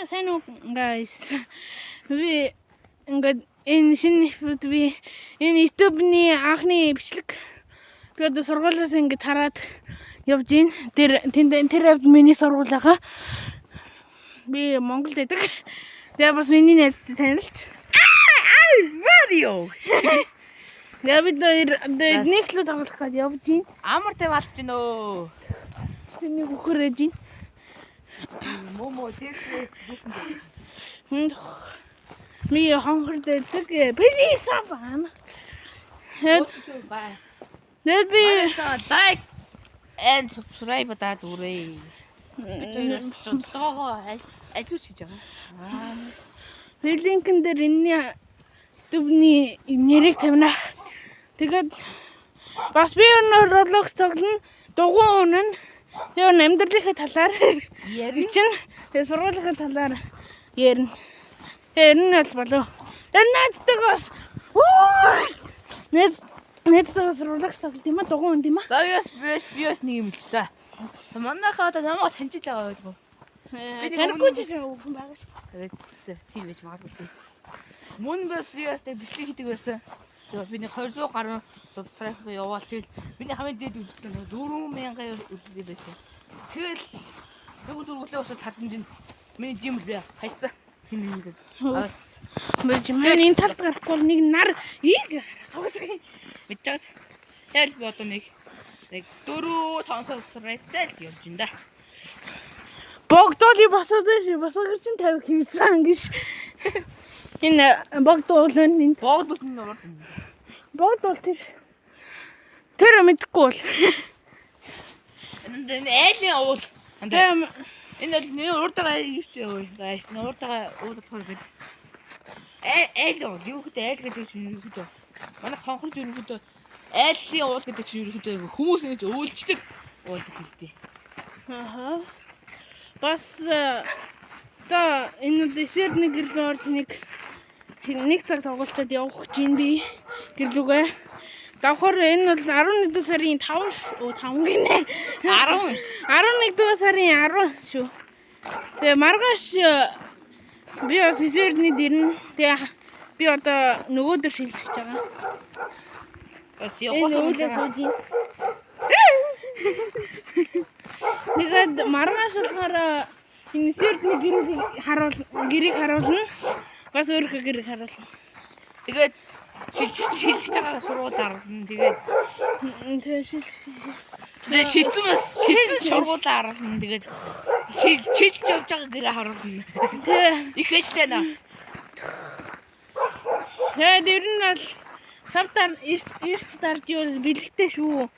сайн уу guys. Би ингээд энэ шинэ би энэ YouTube-ны анхны бичлэг би одоо сургуулиас ингээд хараад явж гин. Тэр хавьд миний сургууль байгаа. Би Монголд байдаг. Тэгээ бас миний найзтай танилт. Radio. Я бид нэг л тоглох гээд явж гин. Амар тавьалж гин өө. Тэний хөхөрэж гин. Момо тийм. Ми хонхорд байдаг. Please аваа. Let me like and subscribe даад үрээ. Би тоо ажиж гэж байгаа. линкэн дээр энэ YouTube-ны нэрийг тавина. Тэгээд бас би өнөө Roblox тоглоно. Дугуй үнэн. Тэгээ амьдралынхаа талаар ярьчихна. Тэгээ сургуулийн талаар ярина. Энэ л болов. Энэ найзтайгаас найзтайгаас Roblox тоглох юм аа, дугуй үнд юм аа. Би бас нэг юм хэлсэн. Манайхаа одоо намайг таньж байгаа байлгүй. Тэргүй ч юм байгаа ш. Тэгээд тийм байж магадгүй. Мөн бас биэстэй бичлэг хийдэг байсан. Тэгээд би нэг 200 гаруй субскрайб яваал тэгэл миний хамгийн дээд үзэлт 4000 үзэлт байсан. Тэгэл нэг дөрвөлөө бас тарсан чинь миний жим бай хайцаа. Хин ингээд. Мэж миний энэ талд гарахгүй нэг нар ийг суудаг. Мэдээд тэгэл би одоо нэг 4-5 субскрайбтай л явж байна да. Богдооли басаад чинь 50 хэмсэн гэж. Энэ богдоол энэ Богд нь ороод. богдоол тэр мэдгүй бол. Энэ айлын уул. Энэ бол нэг урдгаа юустэй ой. Гайс урдгаа уудахаар гээд. Айл юу гэдэг айл гэдэг чинь юу гэдэг. Манай хонхорд юу гэдэг айлын уул гэдэг чинь юу гэдэг хүмүүс ингэж өөлждөг уудаг хэлдэг. Аха. Бас та энэ десерт нэг гэрлөөр нэг цаг тоглолцоод явах гэж юм би гэрлүгээ. Давхар энэ бол 11 сарын 5 гинэ. 11 сарын 10 шүү. Тэгээ маргааш би бас десертний дэрнэ. Тэгээ би одоо нөгөөдөр шилжиж байгаа. Бас явахсан. Тэгээд маргааш болохоор энэ десертний гэрийг харуулна. Бас өөрийнхөө гэрийг харуулна. Тэгээд шилжиж байгаа сургуулаар тэгээд шилжсэн сургуулаар тэгээд шилжиж явж байгаа гэрээ харуулна. Их хэвчээ нэ. Тэгээд ер нь бол савтар эрт дарж ивэл бэлгтэй шүү.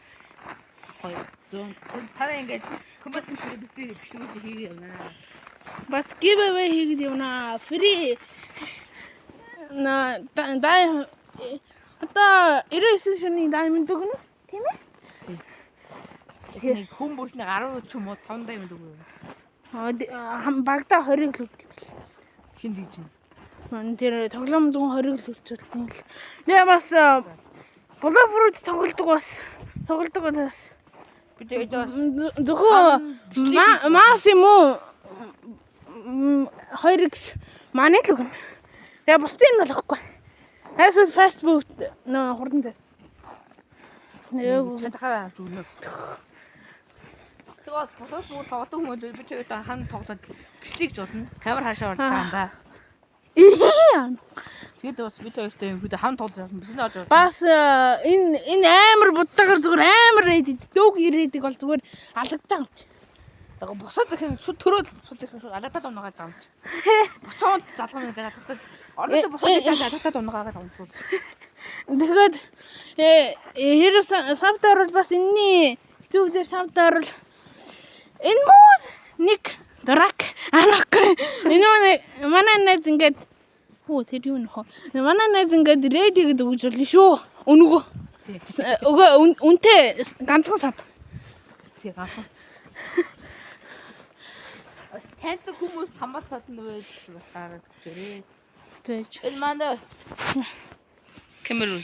Тараа ингэж компьютер бичиж хийгээд явна. Бас giveaway хийгээд явна. Free дай одоо 99 шөнийн diamond өгнө. Тийм ээ? Тэгэхээр хүн бүртний 10 ч юм уу 5 diamond өгнө. Багада 20 л өгдөг бэл. Хин дийж байна. Тэр тоглоом 120 л үлдчихсэн юм л. Тэгээ бас Blood Fruit тоглодог бас. Бид бас зөвхөн мас юм уу 2x манай л өгнө. Тэгээ бусдын нь болохгүй. Эсвэл fast food нөө хурдан дээр. чатахаа авч өгнө. Тэгээс босоос бүр тоглодог хүмүүс би тэр хам тоглоод бичлэг жуулна. Камер хаашаа орлоо да. Тэгээд бас бид хоёртой юм хам тоглож байгаа. Биснэ олж. Бас энэ амар буддагаар зүгээр амар дөг ирээдэг бол зүгээр алгаж байгаа юм чи. Тэгээ босоод ихэн төрөөд алагдаад унаагаад байгаа юм чи. Буцаад залгам ингээд алагдаад орноо босоод алагдаад унаагаад байгаа юм. Тэгэхээр хэрэг савтаар бол бас энэний YouTube дээр савтаар бол энэ мод нэг дурак анак энэ манай найз ингээд тэр юу нөхөө манай найз ингээд ready гэдэг үг болно шүү. Өгөө үнтэй ганцхан сав. Тий ганцхан. Танд хүмүүс хамаатаад нь байж гараад чирээ. Тэгэж. Энэ манай камер